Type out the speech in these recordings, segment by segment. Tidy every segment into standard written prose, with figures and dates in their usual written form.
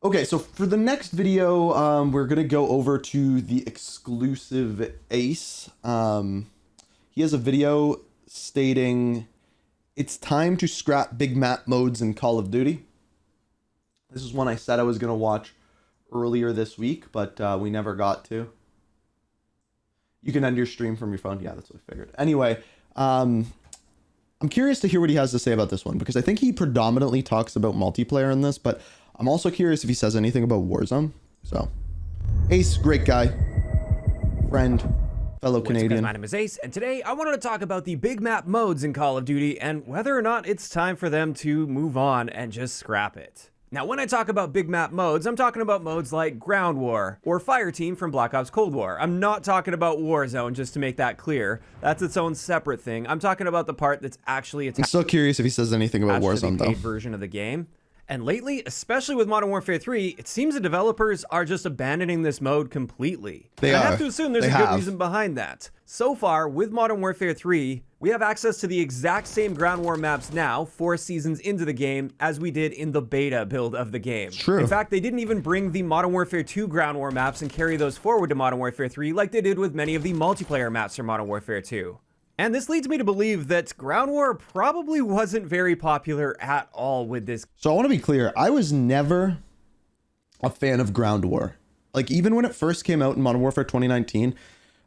Okay, so for the next video, we're gonna go over to the exclusive Ace. He has a video stating it's time to scrap big map modes in Call of Duty. This is one I said I was gonna watch earlier this week, but we never got to. You can end your stream from your phone. Yeah, that's what I figured. Anyway, I'm curious to hear what he has to say about this one because I think he predominantly talks about multiplayer in this, but I'm also curious if he says anything about Warzone. So, Ace, great guy, friend, fellow Canadian. My name is Ace, and today I wanted to talk about the big map modes in Call of Duty and whether or not it's time for them to move on and just scrap it. Now, when I talk about big map modes, I'm talking about modes like Ground War or Fireteam from Black Ops Cold War. I'm not talking about Warzone, just to make that clear. That's its own separate thing. I'm talking about the part that's actually I'm still curious if he says anything about Warzone, the though. paid version of the game. And lately, especially with Modern Warfare 3, it seems the developers are just abandoning this mode completely. They I are. have to assume there's a good reason behind that. So far, with Modern Warfare 3, we have access to the exact same Ground War maps now, 4 seasons into the game, as we did in the beta build of the game. True. In fact, they didn't even bring the Modern Warfare 2 Ground War maps and carry those forward to Modern Warfare 3 like they did with many of the multiplayer maps for Modern Warfare 2. And this leads me to believe that Ground War probably wasn't very popular at all with this. So I want to be clear. I was never a fan of Ground War. Like, even when it first came out in Modern Warfare 2019,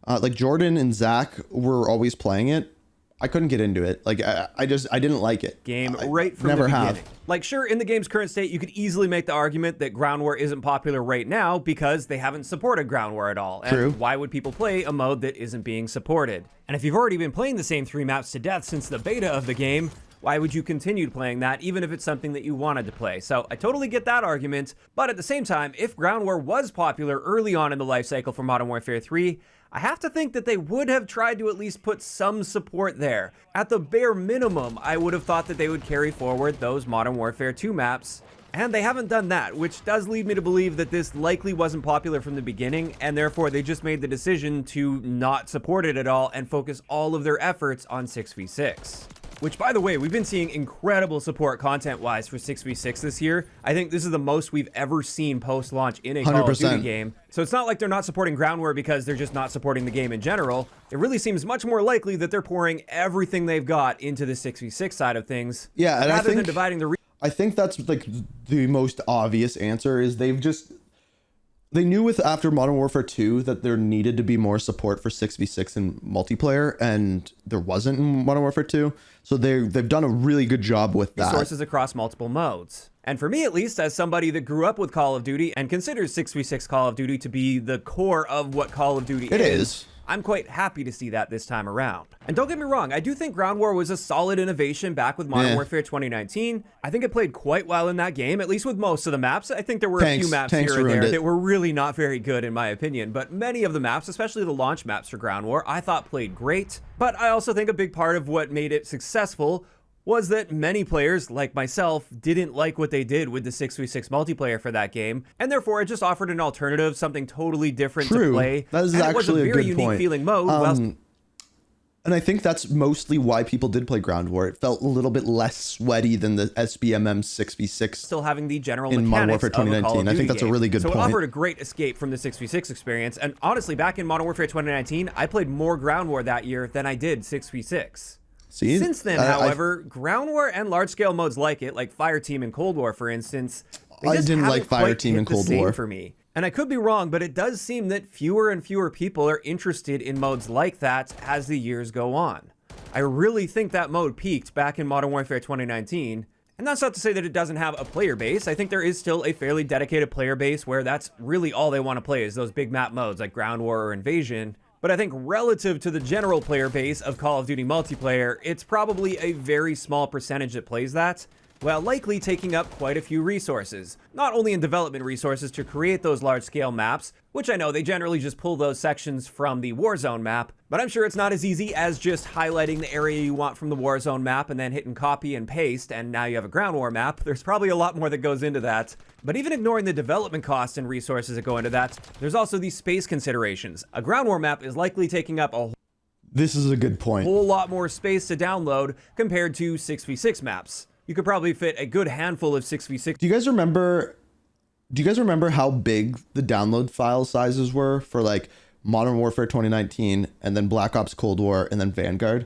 like Jordan and Zach were always playing it. I couldn't get into it. Like, I didn't like it. Game right from never the beginning. have. Like, sure, in the game's current state, you could easily make the argument that Ground War isn't popular right now because they haven't supported Ground War at all. And True. why would people play a mode that isn't being supported? And if you've already been playing the same 3 maps to death since the beta of the game, why would you continue playing that even if it's something that you wanted to play? So I totally get that argument, but at the same time, if Ground War was popular early on in the life cycle for Modern Warfare 3, I have to think that they would have tried to at least put some support there. At the bare minimum, I would have thought that they would carry forward those Modern Warfare 2 maps, and they haven't done that, which does lead me to believe that this likely wasn't popular from the beginning, and therefore they just made the decision to not support it at all and focus all of their efforts on 6v6. Which, by the way, we've been seeing incredible support content-wise for 6v6 this year. I think this is the most we've ever seen post-launch in a Call of Duty 100%. game. So it's not like they're not supporting Ground War because they're just not supporting the game in general. It really seems much more likely that they're pouring everything they've got into the 6v6 side of things. Yeah, and rather than dividing the... I think that's like the most obvious answer is they knew with after Modern Warfare 2 that there needed to be more support for 6v6 in multiplayer, and there wasn't in Modern Warfare 2. So they've done a really good job with that. Resources across multiple modes. And for me, at least, as somebody that grew up with Call of Duty and considers 6v6 Call of Duty to be the core of what Call of Duty is, I'm quite happy to see that this time around. And don't get me wrong, I do think Ground War was a solid innovation back with Modern Warfare 2019. I think it played quite well in that game, at least with most of the maps. I think there were a few maps here and there that were really not very good in my opinion, but many of the maps, especially the launch maps for Ground War, I thought played great. But I also think a big part of what made it successful was that many players, like myself, didn't like what they did with the 6v6 multiplayer for that game, and therefore it just offered an alternative, something totally different to play. That is and actually it was a very good unique point. feeling mode. And I think that's mostly why people did play Ground War. It felt a little bit less sweaty than the SBMM 6v6. Still having the general in Modern mechanics Warfare 2019. of a Call of Duty I think that's game. a really good point. So it offered a great escape from the 6v6 experience. And honestly, back in Modern Warfare 2019, I played more Ground War that year than I did 6v6. See? Since then, however, Ground War and large-scale modes like it, like Fireteam and Cold War, for instance, I didn't like Fireteam and Cold War for me. And I could be wrong, but it does seem that fewer and fewer people are interested in modes like that as the years go on. I really think that mode peaked back in Modern Warfare 2019. And that's not to say that it doesn't have a player base. I think there is still a fairly dedicated player base where that's really all they want to play is those big map modes like Ground War or Invasion. But I think relative to the general player base of Call of Duty multiplayer, it's probably a very small percentage that plays that, while likely taking up quite a few resources. Not only in development resources to create those large-scale maps, which I know they generally just pull those sections from the Warzone map, but I'm sure it's not as easy as just highlighting the area you want from the Warzone map and then hitting copy and paste, and now you have a Ground War map. There's probably a lot more that goes into that. But even ignoring the development costs and resources that go into that, there's also these space considerations. A Ground War map is likely taking up a This is a good point. whole lot more space to download compared to 6v6 maps. You could probably fit a good handful of 6v6. Do you guys remember do you guys remember how big the download file sizes were for like Modern Warfare 2019 and then Black Ops Cold War and then Vanguard?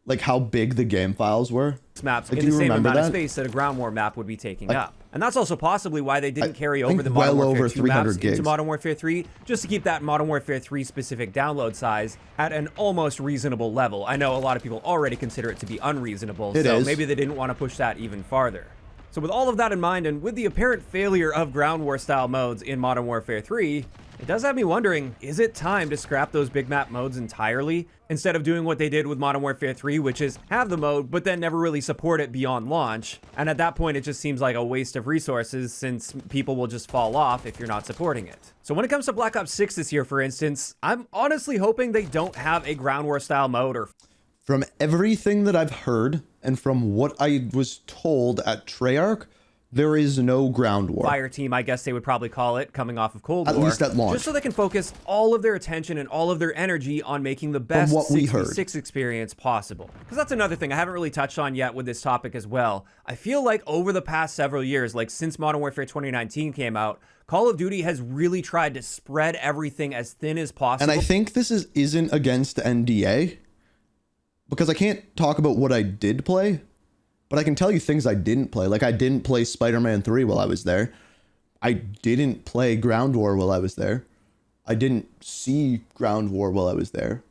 Like how big the game files were? Maps Like, in do the you same remember amount of that? space that a ground war map would be taking up. And that's also possibly why they didn't carry I over think the Modern well Warfare over 2 300 maps gigs. into Modern Warfare 3, just to keep that Modern Warfare 3 specific download size at an almost reasonable level. I know a lot of people already consider it to be unreasonable, It so is. maybe they didn't want to push that even farther. So with all of that in mind, and with the apparent failure of ground war style modes in Modern Warfare 3, it does have me wondering, is it time to scrap those big map modes entirely? Instead of doing what they did with Modern Warfare 3, which is have the mode, but then never really support it beyond launch. And at that point, it just seems like a waste of resources since people will just fall off if you're not supporting it. So when it comes to Black Ops 6 this year, for instance, I'm honestly hoping they don't have a ground war style mode or From everything that I've heard and from what I was told at Treyarch, there is no ground war. fire team, I guess they would probably call it, coming off of Cold War. At least at launch. Just so they can focus all of their attention and all of their energy on making the best what we heard. 6v6 experience possible. Because that's another thing I haven't really touched on yet with this topic as well. I feel like over the past several years, like since Modern Warfare 2019 came out, Call of Duty has really tried to spread everything as thin as possible. And I think this isn't against NDA, because I can't talk about what I did play, but I can tell you things I didn't play. Like I didn't play Spider-Man 3 while I was there. I didn't play Ground War while I was there. I didn't see Ground War while I was there.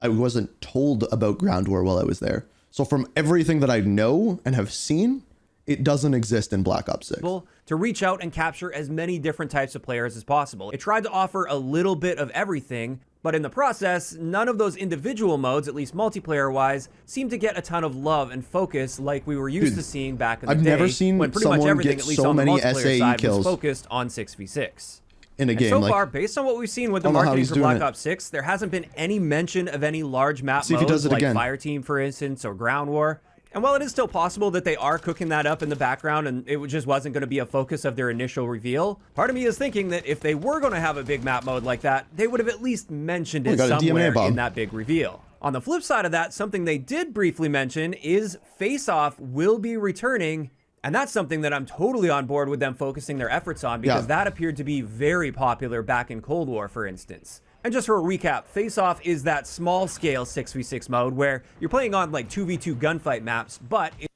I wasn't told about Ground War while I was there. So from everything that I know and have seen, it doesn't exist in Black Ops 6. To reach out and capture as many different types of players as possible. It tried to offer a little bit of everything, but in the process, none of those individual modes, at least multiplayer-wise, seem to get a ton of love and focus like we were used to seeing back in the I've day. never seen when pretty much someone everything, get at least so on the many multiplayer SAE side, kills was focused on 6v6. in a game. So like, far, based on what we've seen with the I don't know how marketing he's for doing Black it. Ops 6, there hasn't been any mention of any large map See if he modes does it like again. Fireteam, for instance, or Ground War. And while it is still possible that they are cooking that up in the background and it just wasn't going to be a focus of their initial reveal, part of me is thinking that if they were going to have a big map mode like that, they would have at least mentioned We it got a somewhere DMA bomb. in that big reveal. On the flip side of that, something they did briefly mention is Face Off will be returning. And that's something that I'm totally on board with them focusing their efforts on, because that appeared to be very popular back in Cold War, for instance. And just for a recap, Face Off is that small-scale 6v6 mode where you're playing on like 2v2 gunfight maps, but the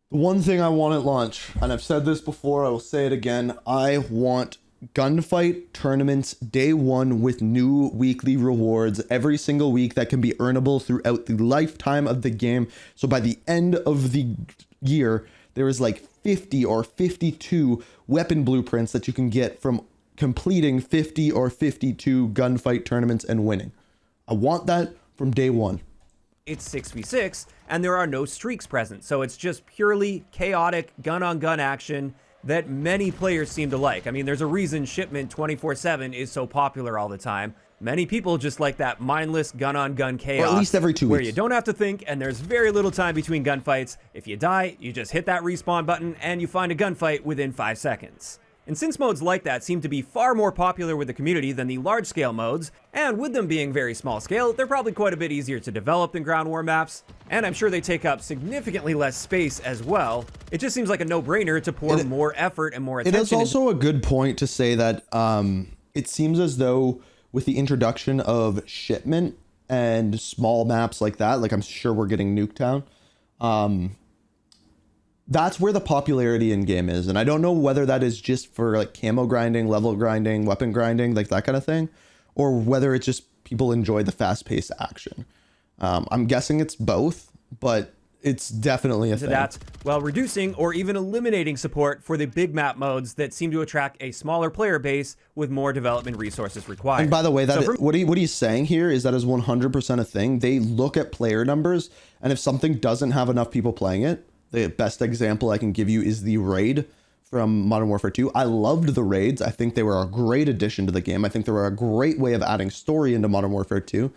one thing I want at launch, and I've said this before, I will say it again, I want gunfight tournaments day one with new weekly rewards every single week that can be earnable throughout the lifetime of the game. So by the end of the year, there is like 50 or 52 weapon blueprints that you can get from completing 50 or 52 gunfight tournaments and winning. I want that from day one. it's 6v6 and there are no streaks present. So it's just purely chaotic gun-on-gun action that many players seem to like. I mean, there's a reason Shipment 24/7 is so popular all the time. Many people just like that mindless gun-on-gun chaos. Or at least every 2 where weeks. you don't have to think and there's very little time between gunfights. If you die, you just hit that respawn button and you find a gunfight within 5 seconds. And since modes like that seem to be far more popular with the community than the large-scale modes, and with them being very small-scale, they're probably quite a bit easier to develop than ground war maps, and I'm sure they take up significantly less space as well. It just seems like a no-brainer to pour more effort and more It attention is also a good point to say that it seems as though with the introduction of Shipment and small maps like that, like I'm sure we're getting Nuketown, that's where the popularity in game is. And I don't know whether that is just for like camo grinding, level grinding, weapon grinding, like that kind of thing, or whether it's just people enjoy the fast-paced action. I'm guessing it's both, but it's definitely a thing. that, while reducing or even eliminating support for the big map modes that seem to attract a smaller player base with more development resources required. And by the way, that So what he's saying here is that is 100% a thing. They look at player numbers, and if something doesn't have enough people playing it, the best example I can give you is the raid from Modern Warfare 2. I loved the raids. I think they were a great addition to the game. I think they were a great way of adding story into Modern Warfare 2.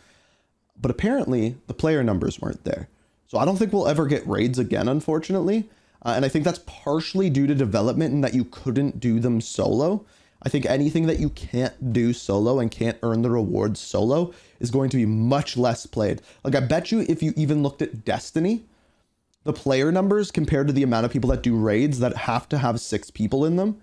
But apparently, the player numbers weren't there. So I don't think we'll ever get raids again, unfortunately. And I think that's partially due to development and that you couldn't do them solo. I think anything that you can't do solo and can't earn the rewards solo is going to be much less played. Like I bet you if you even looked at Destiny, the player numbers compared to the amount of people that do raids that have to have 6 people in them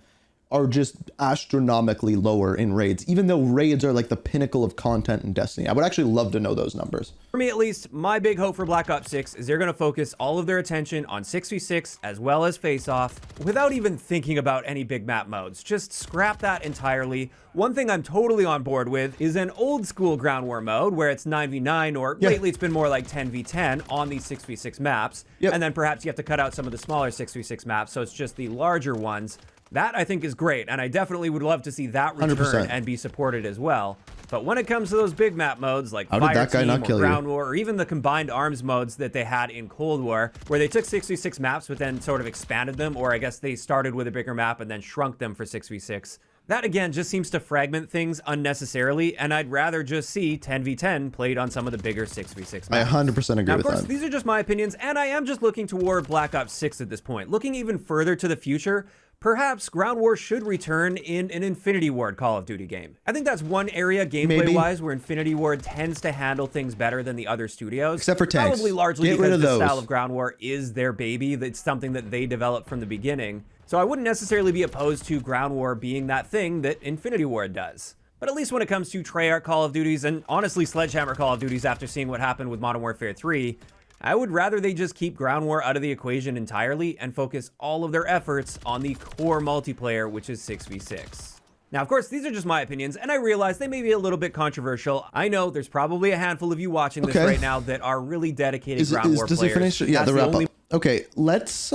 are just astronomically lower in raids, even though raids are like the pinnacle of content in Destiny. I would actually love to know those numbers. For me, at least, my big hope for Black Ops 6 is they're going to focus all of their attention on 6v6 as well as face-off without even thinking about any big map modes. Just scrap that entirely. One thing I'm totally on board with is an old school ground war mode where it's 9v9, or lately it's been more like 10v10 on these 6v6 maps. And then perhaps you have to cut out some of the smaller 6v6 maps, so it's just the larger ones. That, I think, is great, and I definitely would love to see that return 100%. and be supported as well. But when it comes to those big map modes like How did Fire that guy Team not or kill you? Ground War, or even the combined arms modes that they had in Cold War, where they took 6v6 maps but then sort of expanded them, or I guess they started with a bigger map and then shrunk them for 6v6. That, again, just seems to fragment things unnecessarily, and I'd rather just see 10v10 played on some of the bigger 6v6 maps. I 100% agree Now, of with course, that. these are just my opinions, and I am just looking toward Black Ops 6 at this point. Looking even further to the future, perhaps Ground War should return in an Infinity Ward Call of Duty game. I think that's one area gameplay-wise where Infinity Ward tends to handle things better than the other studios. Except for tanks. Probably largely Get rid because of the those. style of Ground War is their baby. It's something that they developed from the beginning. So I wouldn't necessarily be opposed to Ground War being that thing that Infinity Ward does. But at least when it comes to Treyarch Call of Duties, and honestly Sledgehammer Call of Duties after seeing what happened with Modern Warfare 3, I would rather they just keep Ground War out of the equation entirely and focus all of their efforts on the core multiplayer, which is 6v6. Now, of course, these are just my opinions, and I realize they may be a little bit controversial. I know there's probably a handful of you watching this right now that are really dedicated Ground War does players. it finish? Yeah, That's the wrap only up. Okay, let's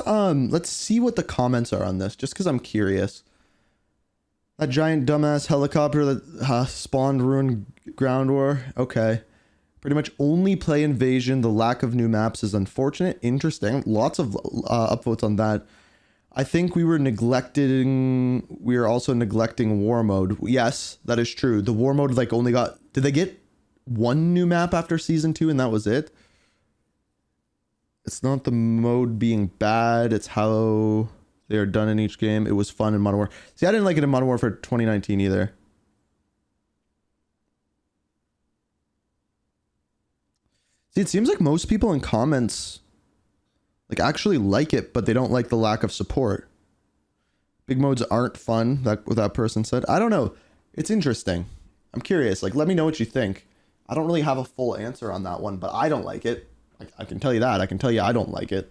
see what the comments are on this, just because I'm curious. That giant dumbass helicopter that spawned ruined Ground War. Okay. Pretty much only play Invasion. The lack of new maps is unfortunate. Interesting. Lots of upvotes on that. I think we were also neglecting War Mode. Yes, that is true. The War Mode like only got... Did they get one new map after Season 2 and that was it? It's not the mode being bad. It's how they are done in each game. It was fun in Modern Warfare. See, I didn't like it in Modern Warfare 2019 either. See, it seems like most people in comments like actually like it, but they don't like the lack of support. Big modes aren't fun, that what that person said. I don't know. It's interesting. I'm curious. Like, let me know what you think. I don't really have a full answer on that one, but I don't like it. I can tell you that. I can tell you I don't like it.